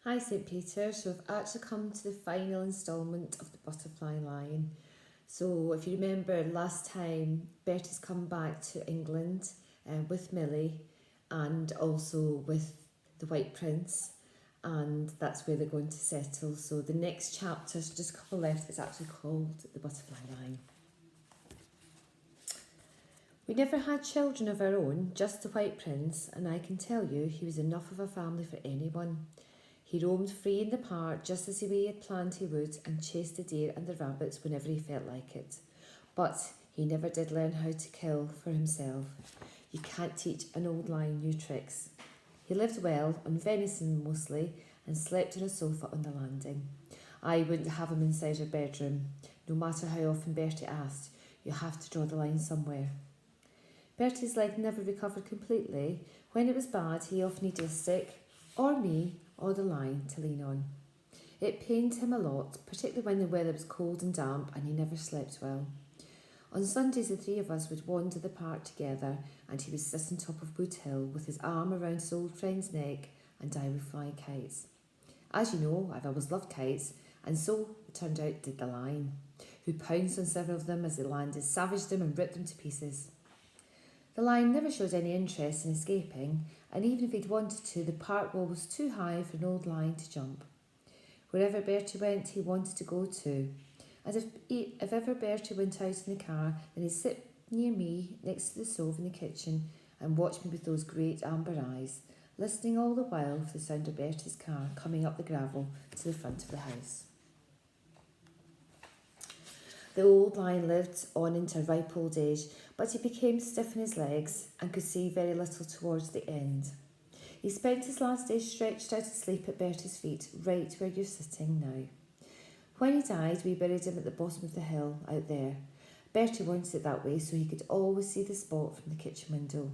Hi St Peter, so we've actually come to the final instalment of the Butterfly Line. So if you remember last time, Bertie's come back to England with Millie and also with the White Prince, and that's where they're going to settle. So the next chapter, so just a couple left, is actually called The Butterfly Line. We never had children of our own, just the White Prince, and I can tell you he was enough of a family for anyone. He roamed free in the park just as he had planned he would and chased the deer and the rabbits whenever he felt like it. But he never did learn how to kill for himself. You can't teach an old lion new tricks. He lived well, on venison mostly, and slept on a sofa on the landing. I wouldn't have him inside our bedroom, no matter how often Bertie asked. You have to draw the line somewhere. Bertie's leg never recovered completely. When it was bad, he often needed a stick, or me, or the line to lean on. It pained him a lot, particularly when the weather was cold and damp and he never slept well. On Sundays the three of us would wander the park together and he would sit on top of Wood Hill with his arm around his old friend's neck and I would fly kites. As you know, I've always loved kites, and so it turned out did the lion, who pounced on several of them as they landed, savaged them and ripped them to pieces. The lion never showed any interest in escaping, and even if he'd wanted to, the park wall was too high for an old lion to jump. Wherever Bertie went, he wanted to go too. And if ever Bertie went out in the car, then he'd sit near me next to the stove in the kitchen and watch me with those great amber eyes, listening all the while for the sound of Bertie's car coming up the gravel to the front of the house. The old lion lived on into ripe old age, but he became stiff in his legs and could see very little towards the end. He spent his last days stretched out asleep at Bertie's feet, right where you're sitting now. When he died, we buried him at the bottom of the hill out there. Bertie wanted it that way so he could always see the spot from the kitchen window.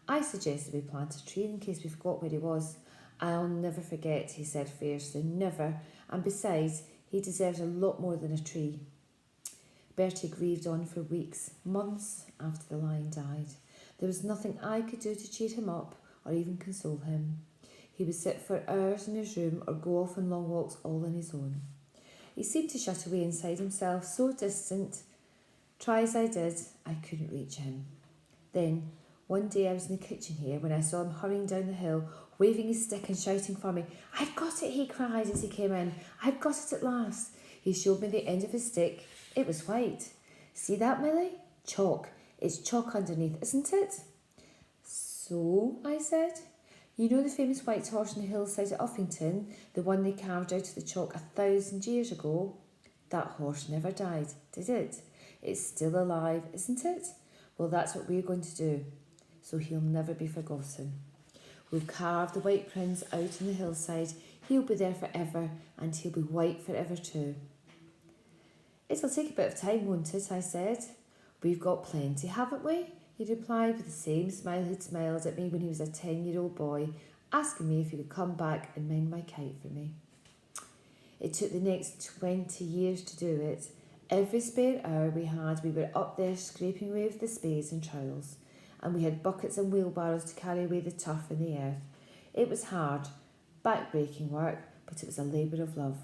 I suggested we plant a tree in case we forgot where he was. I'll never forget, he said fiercely, never, and besides, he deserves a lot more than a tree. Bertie grieved on for weeks, months after the lion died. There was nothing I could do to cheer him up or even console him. He would sit for hours in his room or go off on long walks all on his own. He seemed to shut away inside himself, so distant. Try as I did, I couldn't reach him. Then, one day I was in the kitchen here when I saw him hurrying down the hill, waving his stick and shouting for me. "I've got it," he cried as he came in. "I've got it at last." He showed me the end of his stick. It was white. "See that, Millie? Chalk. It's chalk underneath, isn't it?" "So?" I said. "You know the famous white horse on the hillside at Uffington, the one they carved out of the chalk 1,000 years ago? That horse never died, did it? It's still alive, isn't it? Well, that's what we're going to do, so he'll never be forgotten. We'll carve the White Prince out on the hillside. He'll be there forever, and he'll be white forever too." "It'll take a bit of time, won't it?" I said. "We've got plenty, haven't we?" he replied with the same smile he'd smiled at me when he was a 10-year-old boy, asking me if he could come back and mend my kite for me. It took the next 20 years to do it. Every spare hour we had, we were up there scraping away with the spades and trowels, and we had buckets and wheelbarrows to carry away the turf and the earth. It was hard, back-breaking work, but it was a labour of love.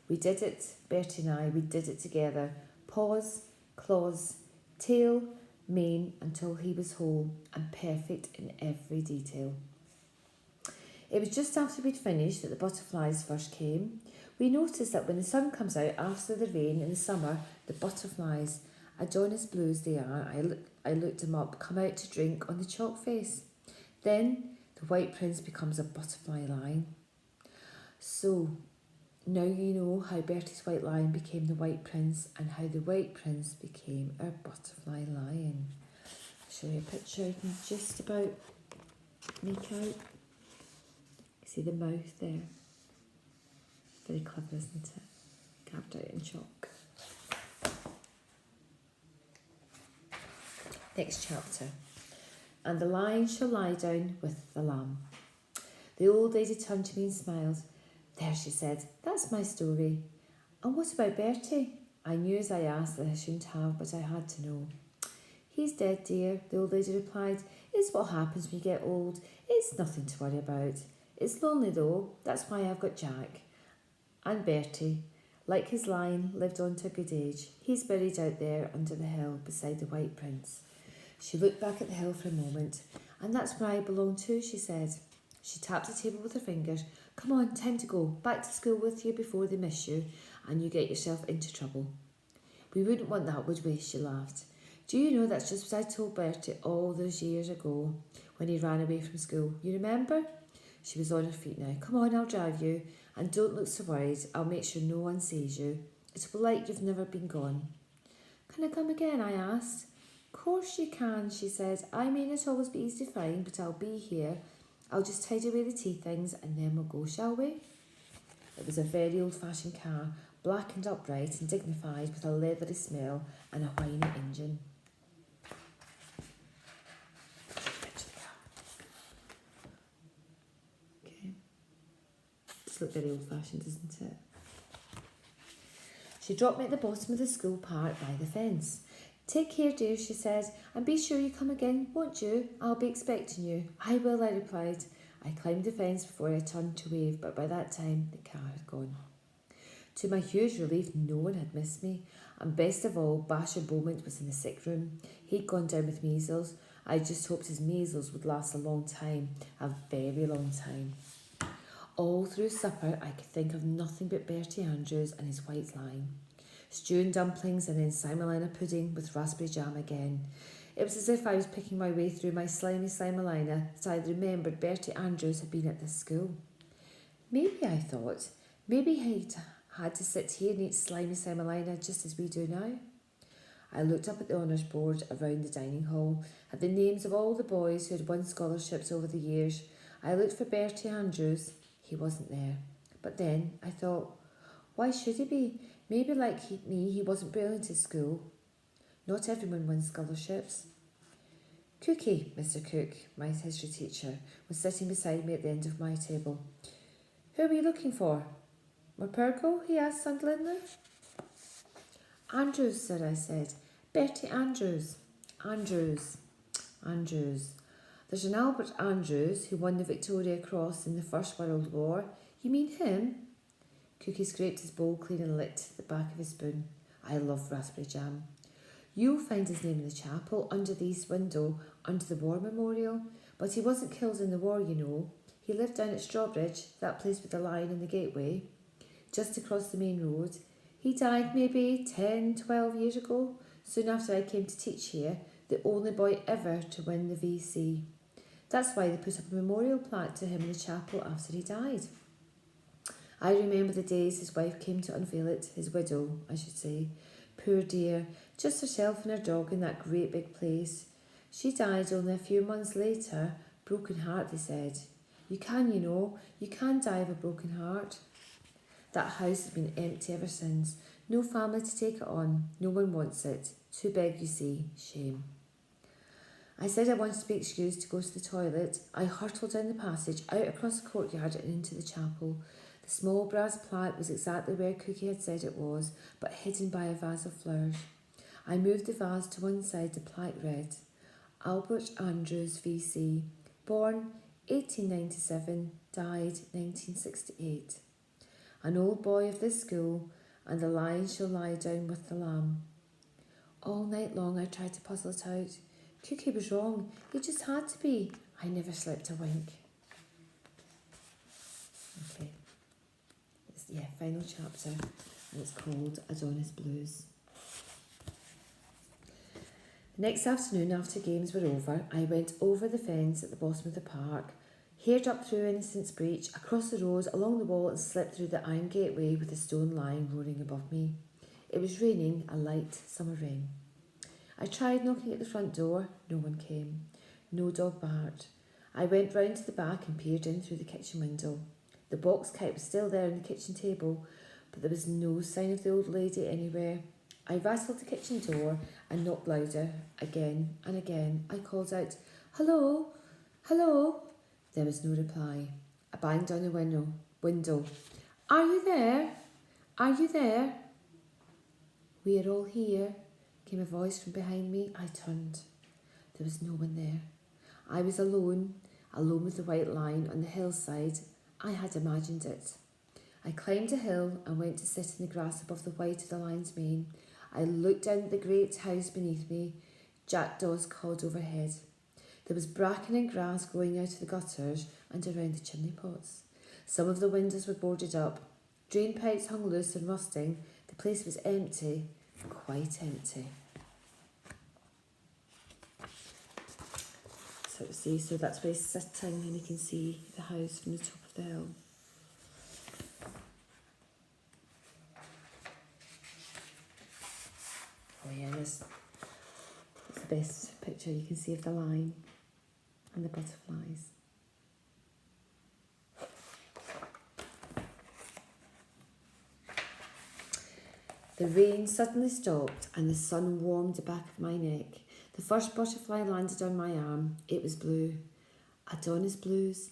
We did it, Bertie and I, we did it together. Paws, claws, tail, mane, until he was whole and perfect in every detail. It was just after we'd finished that the butterflies first came. We noticed that when the sun comes out after the rain in the summer, the butterflies, Adonis blues they are, I looked them up, come out to drink on the chalk face. Then the White Prince becomes a butterfly lion. So now you know how Bertie's white lion became the White Prince and how the White Prince became our butterfly lion. I'll show you a picture you can just about make out. See the mouth there? Very clever, isn't it? Carved out in chalk. Next chapter. And the lion shall lie down with the lamb. The old lady turned to me and smiled. "There," she said, "that's my story." "And what about Bertie?" I knew as I asked that I shouldn't have, but I had to know. "He's dead, dear," the old lady replied. "It's what happens when you get old. It's nothing to worry about. It's lonely though, that's why I've got Jack. And Bertie, like his line, lived on to a good age. He's buried out there under the hill beside the White Prince. She looked back at the hill for a moment. And that's where I belong too, she said. She tapped the table with her fingers. Come on, time to go. Back to school with you before they miss you and you get yourself into trouble. We wouldn't want that, would we? She laughed. Do you know that's just what I told Bertie all those years ago when he ran away from school? You remember? She was on her feet now. Come on, I'll drive you. And don't look so worried. I'll make sure no one sees you. It will be like you've never been gone. Can I come again? I asked. Of course you can, she said. I may not always be easy to find, but I'll be here. I'll just tidy away the tea things and then we'll go, shall we? It was a very old-fashioned car, black and upright and dignified with a leathery smell and a whiny engine. Okay. This looks very old-fashioned, doesn't it? She dropped me at the bottom of the school park by the fence. Take care, dear, she said, and be sure you come again, won't you? I'll be expecting you. I will, I replied. I climbed the fence before I turned to wave, but by that time the car had gone. To my huge relief, no one had missed me, and best of all, Basher Beaumont was in the sick room. He'd gone down with measles. I just hoped his measles would last a long time, a very long time. All through supper, I could think of nothing but Bertie Andrews and his white line. Stew and dumplings and then Simolina pudding with raspberry jam again. It was as if I was picking my way through my slimy Simolina that I remembered Bertie Andrews had been at this school. Maybe, I thought, maybe he'd had to sit here and eat slimy Simolina just as we do now. I looked up at the honours board around the dining hall, at the names of all the boys who had won scholarships over the years. I looked for Bertie Andrews. He wasn't there. But then I thought, why should he be? Maybe like me, he wasn't brilliant at school. Not everyone wins scholarships. Cookie, Mr. Cook, my history teacher, was sitting beside me at the end of my table. Who are we looking for? Morpurgo? He asked Sunderlandly. Andrews, sir, I said. Bertie Andrews. Andrews. There's an Albert Andrews who won the Victoria Cross in the First World War. You mean him? Cookie scraped his bowl clean and licked the back of his spoon. I love raspberry jam. You'll find his name in the chapel under the east window, under the war memorial. But he wasn't killed in the war, you know. He lived down at Strawbridge, that place with the lion and the gateway, just across the main road. He died maybe 10, 12 years ago, soon after I came to teach here, the only boy ever to win the VC. That's why they put up a memorial plaque to him in the chapel after he died. I remember the days his wife came to unveil it, his widow, I should say. Poor dear, just herself and her dog in that great big place. She died only a few months later, broken heart, they said. You can die of a broken heart. That house has been empty ever since. No family to take it on. No one wants it. Too big, you see. Shame. I said I wanted to be excused to go to the toilet. I hurtled down the passage, out across the courtyard and into the chapel. The small brass plaque was exactly where Cookie had said it was, but hidden by a vase of flowers. I moved the vase to one side. The plaque read, Albert Andrews, VC, born 1897, died 1968. An old boy of this school, and the lion shall lie down with the lamb. All night long I tried to puzzle it out. Cookie was wrong. He just had to be. I never slept a wink. Okay. Final chapter, and it's called Adonis Blues. The next afternoon, after games were over, I went over the fence at the bottom of the park, hared up through Innocent's Breach, across the road, along the wall, and slipped through the iron gateway with the stone lion roaring above me. It was raining, a light summer rain. I tried knocking at the front door. No one came. No dog barked. I went round to the back and peered in through the kitchen window. The box kite was still there on the kitchen table, but there was no sign of the old lady anywhere. I rattled the kitchen door and knocked louder. Again and again I called out, Hello? Hello? There was no reply. I banged on the window. Are you there? Are you there? We are all here, came a voice from behind me. I turned. There was no one there. I was alone with the white line on the hillside, I had imagined it. I climbed a hill and went to sit in the grass above the white of the lion's mane. I looked down at the great house beneath me. Jackdaws cawed overhead. There was bracken and grass growing out of the gutters and around the chimney pots. Some of the windows were boarded up. Drain pipes hung loose and rusting. The place was empty, quite empty. So that's where he's sitting, and you can see the house from the top of the hill. Oh yeah, this is the best picture you can see of the lion and the butterflies. The rain suddenly stopped and the sun warmed the back of my neck. The first butterfly landed on my arm. It was blue. Adonis blues,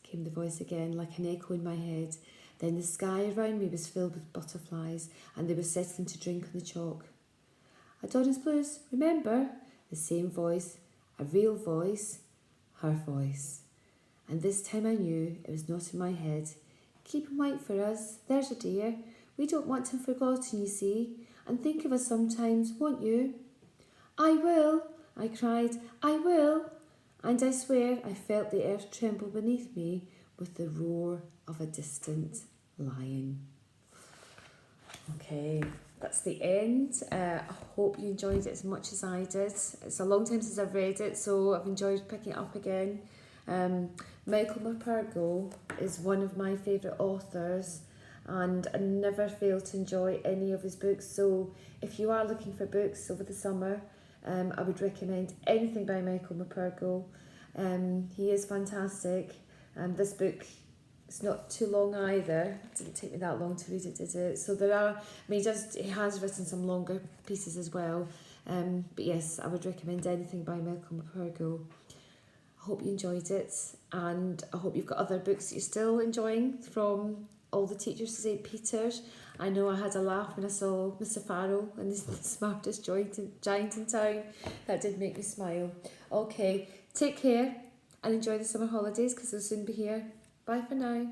came the voice again like an echo in my head. Then the sky around me was filled with butterflies and they were settling to drink on the chalk. Adonis blues, remember? The same voice, a real voice, her voice. And this time I knew it was not in my head. Keep him white for us, there's a dear. We don't want him forgotten, you see. And think of us sometimes, won't you? I will, I cried, I will. And I swear I felt the earth tremble beneath me with the roar of a distant lion. Okay, that's the end. I hope you enjoyed it as much as I did. It's a long time since I've read it, so I've enjoyed picking it up again. Michael McPurgo is one of my favourite authors, and I never fail to enjoy any of his books. So if you are looking for books over the summer, I would recommend anything by Michael McPurgo. He is fantastic. This book, it's not too long either. It didn't take me that long to read it, did it? So there are, he has written some longer pieces as well. But yes, I would recommend anything by Michael McPurgo. I hope you enjoyed it, and I hope you've got other books that you're still enjoying from All the Teachers of St. Peter's. I know I had a laugh when I saw Mr. Farrell and the smartest giant in town. That did make me smile. Okay, take care and enjoy the summer holidays because they'll soon be here. Bye for now.